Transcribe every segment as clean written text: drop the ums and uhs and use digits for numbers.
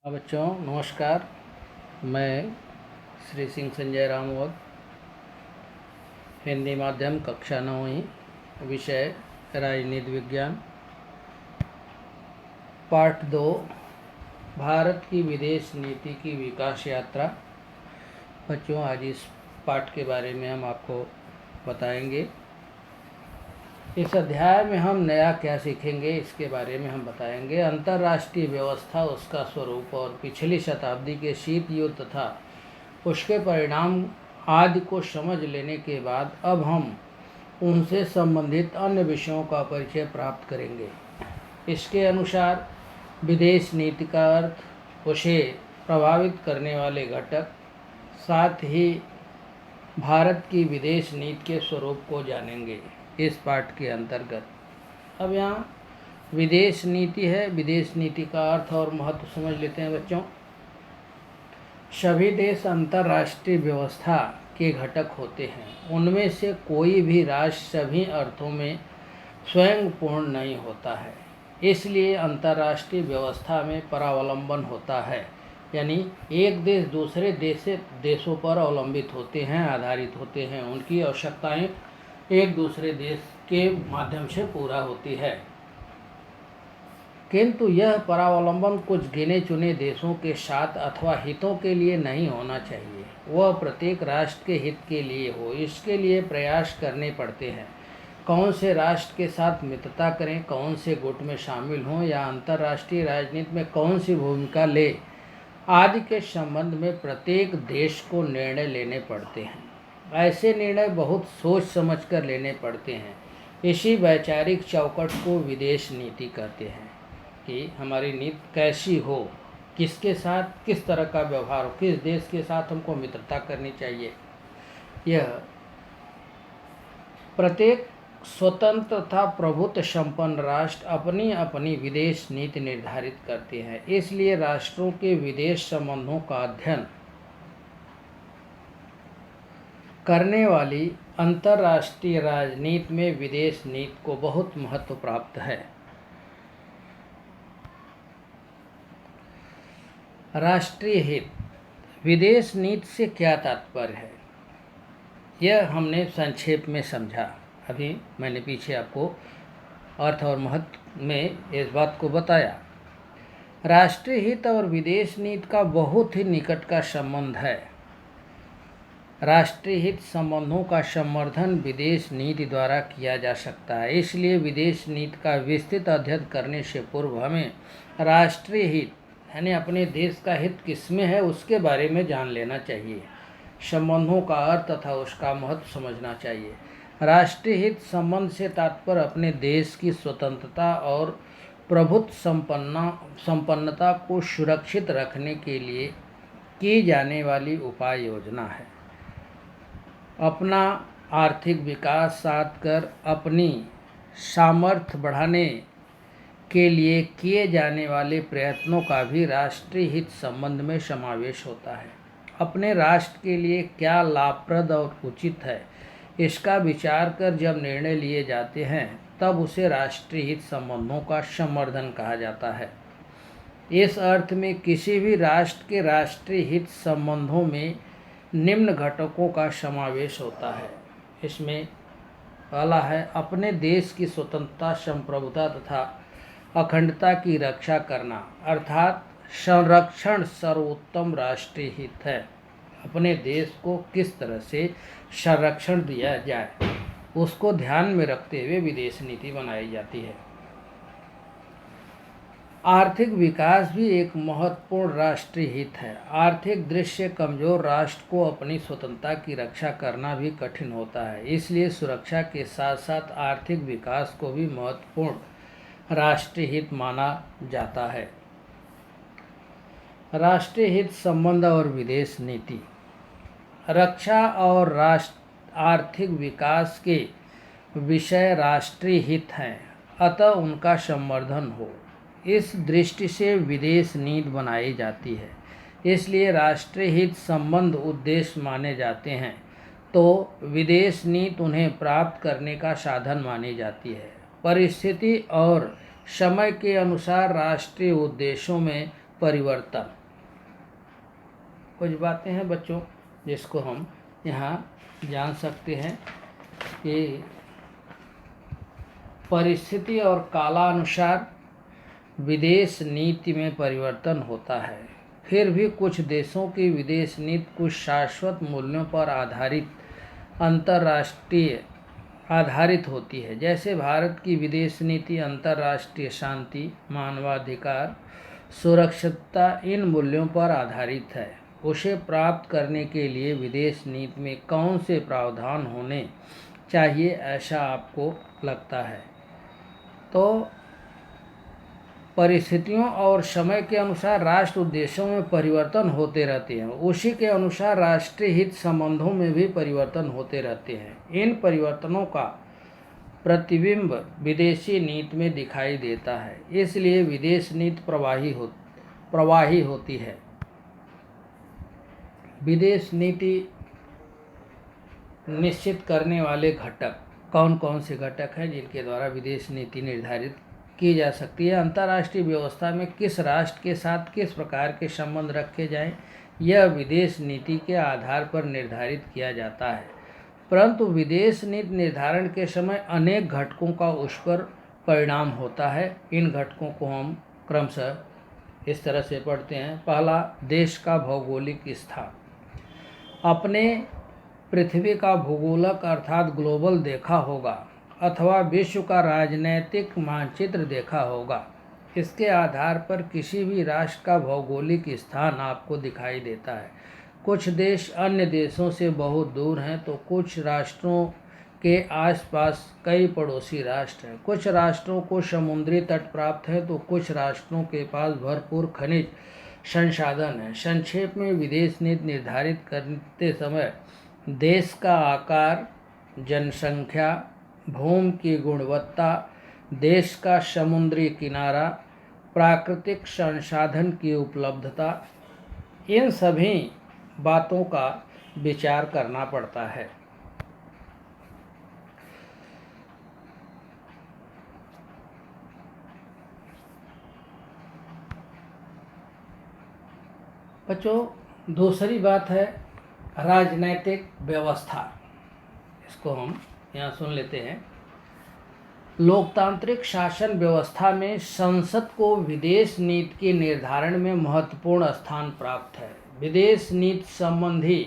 बच्चों नमस्कार। मैं श्री सिंह संजय रामवत, हिंदी माध्यम कक्षा 9वीं, विषय राजनीति विज्ञान, पार्ट 2, भारत की विदेश नीति की विकास यात्रा। बच्चों आज इस पाठ के बारे में हम आपको बताएंगे। इस अध्याय में हम नया क्या सीखेंगे इसके बारे में हम बताएंगे। अंतर्राष्ट्रीय व्यवस्था, उसका स्वरूप और पिछली शताब्दी के शीत युद्ध तथा उसके परिणाम आदि को समझ लेने के बाद अब हम उनसे संबंधित अन्य विषयों का परिचय प्राप्त करेंगे। इसके अनुसार विदेश नीति का अर्थ, उसे प्रभावित करने वाले घटक, साथ ही भारत की विदेश नीति के स्वरूप को जानेंगे इस पाठ के अंतर्गत। अब यहाँ विदेश नीति है। विदेश नीति का अर्थ और महत्व समझ लेते हैं बच्चों। सभी देश अंतर्राष्ट्रीय व्यवस्था के घटक होते हैं। उनमें से कोई भी राष्ट्र सभी अर्थों में स्वयं पूर्ण नहीं होता है। इसलिए अंतर्राष्ट्रीय व्यवस्था में परावलंबन होता है, यानी एक देश दूसरे देशों पर अवलंबित होते हैं, आधारित होते हैं। उनकी आवश्यकताएं एक दूसरे देश के माध्यम से पूरा होती है। किंतु यह परावलंबन कुछ गिने चुने देशों के साथ अथवा हितों के लिए नहीं होना चाहिए। वह प्रत्येक राष्ट्र के हित के लिए हो। इसके लिए प्रयास करने पड़ते हैं। कौन से राष्ट्र के साथ मित्रता करें, कौन से गुट में शामिल हों या अंतर्राष्ट्रीय राजनीति में कौन सी भूमिका ले, आदि के संबंध में प्रत्येक देश को निर्णय लेने पड़ते हैं। ऐसे निर्णय बहुत सोच समझकर लेने पड़ते हैं। इसी वैचारिक चौकट को विदेश नीति कहते हैं कि हमारी नीति कैसी हो, किसके साथ किस तरह का व्यवहार हो, किस देश के साथ हमको मित्रता करनी चाहिए। यह प्रत्येक स्वतंत्र तथा प्रभुत्व संपन्न राष्ट्र अपनी अपनी विदेश नीति निर्धारित करते हैं। इसलिए राष्ट्रों के विदेश संबंधों का अध्ययन करने वाली अंतर्राष्ट्रीय राजनीति में विदेश नीति को बहुत महत्व प्राप्त है। राष्ट्रीय हित, विदेश नीति से क्या तात्पर्य है, यह हमने संक्षेप में समझा। अभी मैंने पीछे आपको अर्थ और महत्व में इस बात को बताया। राष्ट्रीय हित और विदेश नीति का बहुत ही निकट का संबंध है। राष्ट्रीय हित संबंधों का संवर्धन विदेश नीति द्वारा किया जा सकता है। इसलिए विदेश नीति का विस्तृत अध्ययन करने से पूर्व हमें राष्ट्रीय हित यानी अपने देश का हित किसमें है उसके बारे में जान लेना चाहिए। संबंधों का अर्थ तथा उसका महत्व समझना चाहिए। राष्ट्रीय हित संबंध से तात्पर्य अपने देश की स्वतंत्रता और प्रभुत्व संपन्नता को सुरक्षित रखने के लिए की जाने वाली उपाय योजना है। अपना आर्थिक विकास साध कर अपनी सामर्थ्य बढ़ाने के लिए किए जाने वाले प्रयत्नों का भी राष्ट्रीय हित संबंध में समावेश होता है। अपने राष्ट्र के लिए क्या लाभप्रद और उचित है, इसका विचार कर जब निर्णय लिए जाते हैं तब उसे राष्ट्रीय हित संबंधों का संवर्धन कहा जाता है। इस अर्थ में किसी भी राष्ट्र के राष्ट्रीय हित संबंधों में निम्न घटकों का समावेश होता है। इसमें पहला है अपने देश की स्वतंत्रता, संप्रभुता तथा अखंडता की रक्षा करना, अर्थात संरक्षण सर्वोत्तम राष्ट्रीय हित है। अपने देश को किस तरह से संरक्षण दिया जाए उसको ध्यान में रखते हुए विदेश नीति बनाई जाती है। आर्थिक विकास भी एक महत्वपूर्ण राष्ट्रीय हित है। आर्थिक दृष्टि से कमजोर राष्ट्र को अपनी स्वतंत्रता की रक्षा करना भी कठिन होता है। इसलिए सुरक्षा के साथ साथ आर्थिक विकास को भी महत्वपूर्ण राष्ट्रीय हित माना जाता है। राष्ट्रीय हित संबंध और विदेश नीति, रक्षा और आर्थिक विकास के विषय राष्ट्रीय हित हैं, अतः उनका संवर्धन हो, इस दृष्टि से विदेश नीति बनाई जाती है। इसलिए राष्ट्रीय हित संबंध उद्देश्य माने जाते हैं तो विदेश नीति उन्हें प्राप्त करने का साधन मानी जाती है। परिस्थिति और समय के अनुसार राष्ट्रीय उद्देश्यों में परिवर्तन। कुछ बातें हैं बच्चों जिसको हम यहाँ जान सकते हैं कि परिस्थिति और कालानुसार विदेश नीति में परिवर्तन होता है। फिर भी कुछ देशों की विदेश नीति कुछ शाश्वत मूल्यों पर अंतर्राष्ट्रीय आधारित होती है। जैसे भारत की विदेश नीति अंतर्राष्ट्रीय शांति, मानवाधिकार, सुरक्षितता इन मूल्यों पर आधारित है। उसे प्राप्त करने के लिए विदेश नीति में कौन से प्रावधान होने चाहिए ऐसा आपको लगता है? तो परिस्थितियों और समय के अनुसार राष्ट्र उद्देश्यों में परिवर्तन होते रहते हैं। उसी के अनुसार राष्ट्रीय हित संबंधों में भी परिवर्तन होते रहते हैं। इन परिवर्तनों का प्रतिबिंब विदेशी नीति में दिखाई देता है। इसलिए विदेश नीति प्रवाही होती है। विदेश नीति निश्चित करने वाले घटक कौन कौन से घटक हैं जिनके द्वारा विदेश नीति निर्धारित की जा सकती है? अंतर्राष्ट्रीय व्यवस्था में किस राष्ट्र के साथ किस प्रकार के संबंध रखे जाएं, यह विदेश नीति के आधार पर निर्धारित किया जाता है। परंतु विदेश नीति निर्धारण के समय अनेक घटकों का उस पर परिणाम होता है। इन घटकों को हम क्रमशः इस तरह से पढ़ते हैं। पहला, देश का भौगोलिक स्थान। अपने पृथ्वी का भूगोलक अर्थात ग्लोबल देखा होगा अथवा विश्व का राजनैतिक मानचित्र देखा होगा। इसके आधार पर किसी भी राष्ट्र का भौगोलिक स्थान आपको दिखाई देता है। कुछ देश अन्य देशों से बहुत दूर हैं तो कुछ राष्ट्रों के आसपास कई पड़ोसी राष्ट्र हैं। कुछ राष्ट्रों को समुद्री तट प्राप्त है तो कुछ राष्ट्रों के पास भरपूर खनिज संसाधन है। संक्षेप में विदेश नीति निर्धारित करते समय देश का आकार, जनसंख्या, भूमि की गुणवत्ता, देश का समुद्री किनारा, प्राकृतिक संसाधन की उपलब्धता, इन सभी बातों का विचार करना पड़ता है। बच्चों, दूसरी बात है राजनैतिक व्यवस्था। इसको हम यहाँ सुन लेते हैं। लोकतांत्रिक शासन व्यवस्था में संसद को विदेश नीति के निर्धारण में महत्वपूर्ण स्थान प्राप्त है। विदेश नीति संबंधी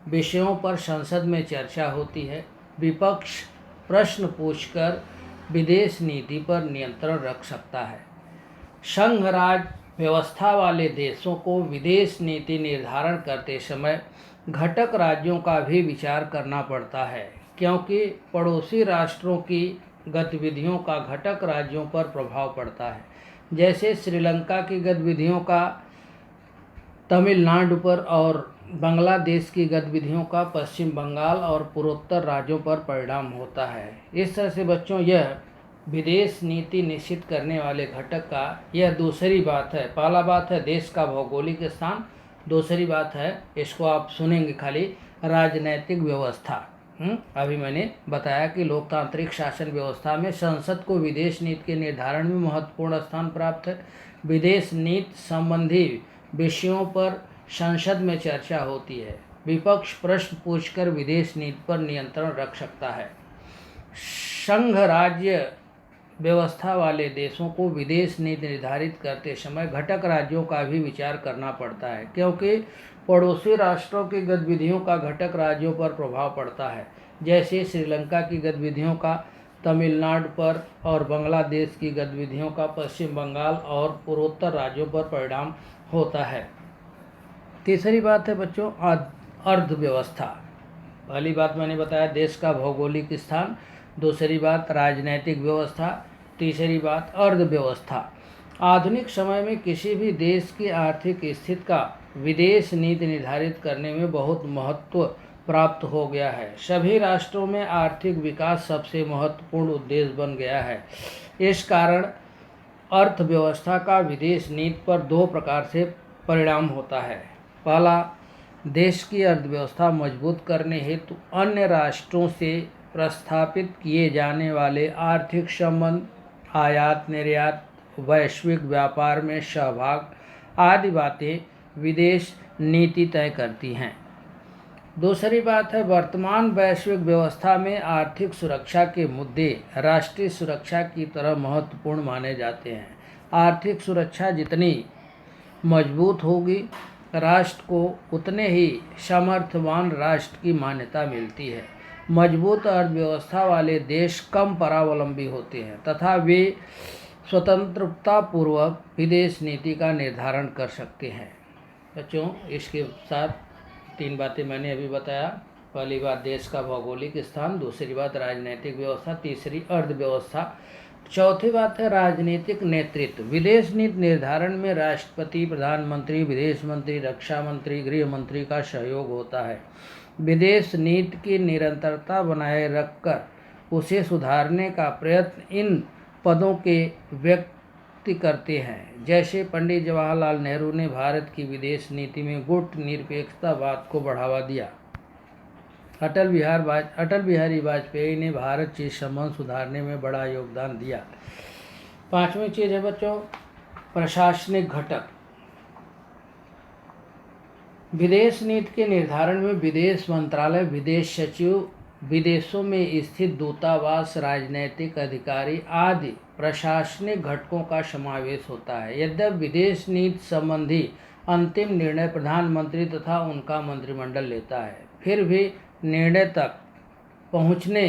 विषयों पर संसद में चर्चा होती है। विपक्ष प्रश्न पूछकर विदेश नीति पर नियंत्रण रख सकता है। संघ राज व्यवस्था वाले देशों को विदेश नीति निर्धारण करते समय घटक राज्यों का भी विचार करना पड़ता है, क्योंकि पड़ोसी राष्ट्रों की गतिविधियों का घटक राज्यों पर प्रभाव पड़ता है। जैसे श्रीलंका की गतिविधियों का तमिलनाडु पर और बांग्लादेश की गतिविधियों का पश्चिम बंगाल और पूर्वोत्तर राज्यों पर परिणाम होता है। इस तरह से बच्चों, यह विदेश नीति निश्चित करने वाले घटक का यह दूसरी बात है। पहला बात है देश का भौगोलिक स्थान, दूसरी बात है, इसको आप सुनेंगे खाली, राजनैतिक व्यवस्था। अभी मैंने बताया कि लोकतांत्रिक शासन व्यवस्था में संसद को विदेश नीति के निर्धारण में महत्वपूर्ण स्थान प्राप्त है। विदेश नीति संबंधी विषयों पर संसद में चर्चा होती है। विपक्ष प्रश्न पूछकर विदेश नीति पर नियंत्रण रख सकता है। संघ राज्य व्यवस्था वाले देशों को विदेश नीति निर्धारित करते समय घटक राज्यों का भी विचार करना पड़ता है, क्योंकि पड़ोसी राष्ट्रों की गतिविधियों का घटक राज्यों पर प्रभाव पड़ता है। जैसे श्रीलंका की गतिविधियों का तमिलनाडु पर और बांग्लादेश की गतिविधियों का पश्चिम बंगाल और पूर्वोत्तर राज्यों पर परिणाम होता है। तीसरी बात है बच्चों अर्थव्यवस्था। पहली बात मैंने बताया देश का भौगोलिक स्थान, दूसरी बात राजनैतिक व्यवस्था, तीसरी बात अर्थव्यवस्था। आधुनिक समय में किसी भी देश की आर्थिक स्थिति का विदेश नीति निर्धारित करने में बहुत महत्व प्राप्त हो गया है। सभी राष्ट्रों में आर्थिक विकास सबसे महत्वपूर्ण उद्देश्य बन गया है। इस कारण अर्थव्यवस्था का विदेश नीति पर दो प्रकार से परिणाम होता है। पहला, देश की अर्थव्यवस्था मजबूत करने हेतु अन्य राष्ट्रों से प्रस्थापित किए जाने वाले आर्थिक संबंध, आयात निर्यात, वैश्विक व्यापार में सहभाग आदि बातें विदेश नीति तय करती हैं। दूसरी बात है, वर्तमान वैश्विक व्यवस्था में आर्थिक सुरक्षा के मुद्दे राष्ट्रीय सुरक्षा की तरह महत्वपूर्ण माने जाते हैं। आर्थिक सुरक्षा जितनी मजबूत होगी, राष्ट्र को उतने ही सामर्थ्यवान राष्ट्र की मान्यता मिलती है। मजबूत अर्थव्यवस्था वाले देश कम परावलंबी होते हैं तथा वे स्वतंत्रतापूर्वक विदेश नीति का निर्धारण कर सकते हैं। बच्चों, इसके साथ 3 बातें मैंने अभी बताया। पहली बात देश का भौगोलिक स्थान, दूसरी बात राजनीतिक व्यवस्था, तीसरी अर्थव्यवस्था, चौथी बात है राजनीतिक नेतृत्व। विदेश नीति निर्धारण में राष्ट्रपति, प्रधानमंत्री, विदेश मंत्री, रक्षा मंत्री, गृह मंत्री का सहयोग होता है। विदेश नीति की निरंतरता बनाए रखकर उसे सुधारने का प्रयत्न इन पदों के व्यक्ति करते हैं। जैसे पंडित जवाहरलाल नेहरू ने भारत की विदेश नीति में गुट निरपेक्षतावाद को बढ़ावा दिया। अटल बिहारी वाजपेयी ने भारत चीन संबंध सुधारने में बड़ा योगदान दिया। 5वीं चीज़ है बच्चों, प्रशासनिक घटक। विदेश नीति के निर्धारण में विदेश मंत्रालय, विदेश सचिव, विदेशों में स्थित दूतावास, राजनैतिक अधिकारी आदि प्रशासनिक घटकों का समावेश होता है। यद्यपि विदेश नीति संबंधी अंतिम निर्णय प्रधानमंत्री तथा उनका मंत्रिमंडल लेता है, फिर भी निर्णय तक पहुंचने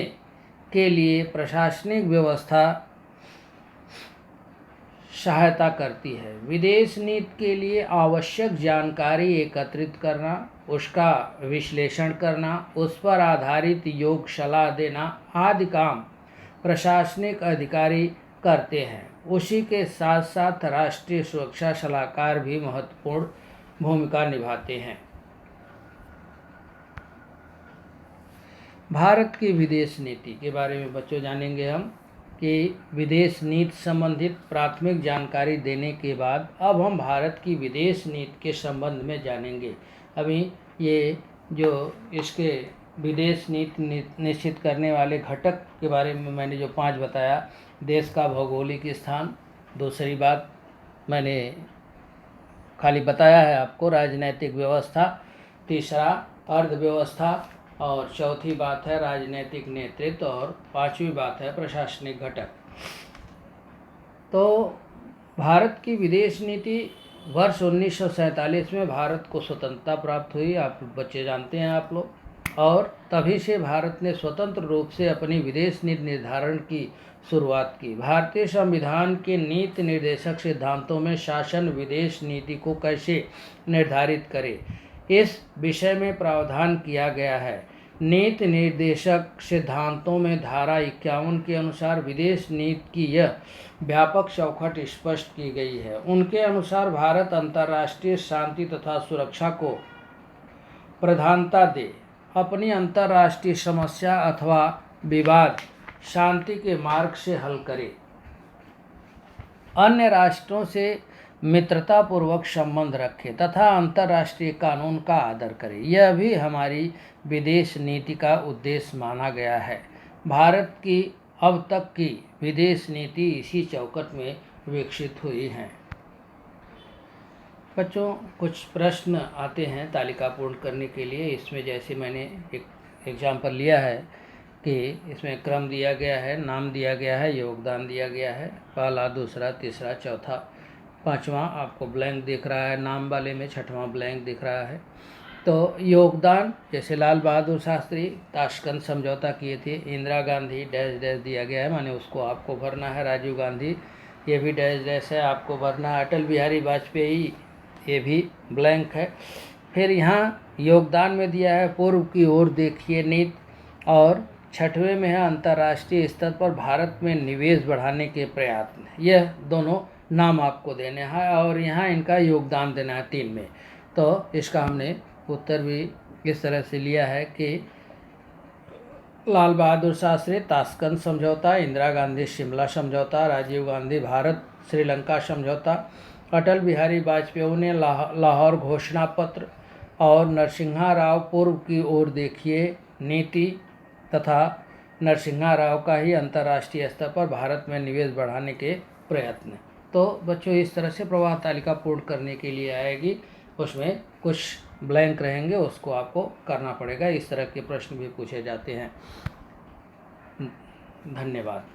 के लिए प्रशासनिक व्यवस्था सहायता करती है। विदेश नीति के लिए आवश्यक जानकारी एकत्रित करना, उसका विश्लेषण करना, उस पर आधारित योग्य सलाह देना आदि काम प्रशासनिक अधिकारी करते हैं। उसी के साथ साथ राष्ट्रीय सुरक्षा सलाहकार भी महत्वपूर्ण भूमिका निभाते हैं। भारत की विदेश नीति के बारे में बच्चों जानेंगे हम कि विदेश नीति संबंधित प्राथमिक जानकारी देने के बाद अब हम भारत की विदेश नीति के संबंध में जानेंगे। अभी ये जो इसके विदेश नीति निश्चित करने वाले घटक के बारे में मैंने जो 5 बताया, देश का भौगोलिक स्थान, दूसरी बात मैंने खाली बताया है आपको राजनैतिक व्यवस्था, तीसरा अर्थव्यवस्था, और चौथी बात है राजनीतिक नेतृत्व, और 5वीं बात है प्रशासनिक घटक। तो भारत की विदेश नीति वर्ष 1947 में भारत को स्वतंत्रता प्राप्त हुई, आप बच्चे जानते हैं आप लोग, और तभी से भारत ने स्वतंत्र रूप से अपनी विदेश नीति निर्धारण की शुरुआत की। भारतीय संविधान के नीति निर्देशक सिद्धांतों में शासन विदेश नीति को कैसे निर्धारित करे, इस विषय में प्रावधान किया गया है। नीति निर्देशक सिद्धांतों में धारा 51 के अनुसार विदेश नीति की यह व्यापक चौखट स्पष्ट की गई है। उनके अनुसार भारत अंतर्राष्ट्रीय शांति तथा सुरक्षा को प्रधानता दे, अपनी अंतर्राष्ट्रीय समस्या अथवा विवाद शांति के मार्ग से हल करे, अन्य राष्ट्रों से मित्रतापूर्वक संबंध रखे तथा अंतर्राष्ट्रीय कानून का आदर करे। यह भी हमारी विदेश नीति का उद्देश्य माना गया है। भारत की अब तक की विदेश नीति इसी चौखट में विकसित हुई है। बच्चों, कुछ प्रश्न आते हैं तालिका पूर्ण करने के लिए। इसमें जैसे मैंने एक एग्जाम्पल लिया है कि इसमें क्रम दिया गया है, नाम दिया गया है, योगदान दिया गया है, पहला, दूसरा, तीसरा, चौथा, 5वां आपको ब्लैंक दिख रहा है, नाम वाले में 6वां ब्लैंक दिख रहा है। तो योगदान, जैसे लाल बहादुर शास्त्री ताशकंद समझौता किए थे, इंदिरा गांधी डैश डैश दिया गया है, माने उसको आपको भरना है। राजीव गांधी, ये भी डैश डैश है, आपको भरना है। अटल बिहारी वाजपेयी, ये भी ब्लैंक है। फिर यहाँ योगदान में दिया है पूर्व की ओर देखिए नीति, और 6वें में है अंतर्राष्ट्रीय स्तर पर भारत में निवेश बढ़ाने के प्रयत्न। यह दोनों नाम आपको देने हैं और यहाँ इनका योगदान देना है 3 में। तो इसका हमने उत्तर भी इस तरह से लिया है कि लाल बहादुर शास्त्री ताशकंद समझौता, इंदिरा गांधी शिमला समझौता, राजीव गांधी भारत श्रीलंका समझौता, अटल बिहारी वाजपेयी ने लाहौर घोषणा पत्र, और नरसिम्हा राव पूर्व की ओर देखिए नीति तथा नरसिम्हा राव का ही अंतर्राष्ट्रीय स्तर पर भारत में निवेश बढ़ाने के प्रयत्न। तो बच्चों इस तरह से प्रवाह तालिका पूर्ण करने के लिए आएगी, उसमें कुछ ब्लैंक रहेंगे, उसको आपको करना पड़ेगा। इस तरह के प्रश्न भी पूछे जाते हैं। धन्यवाद।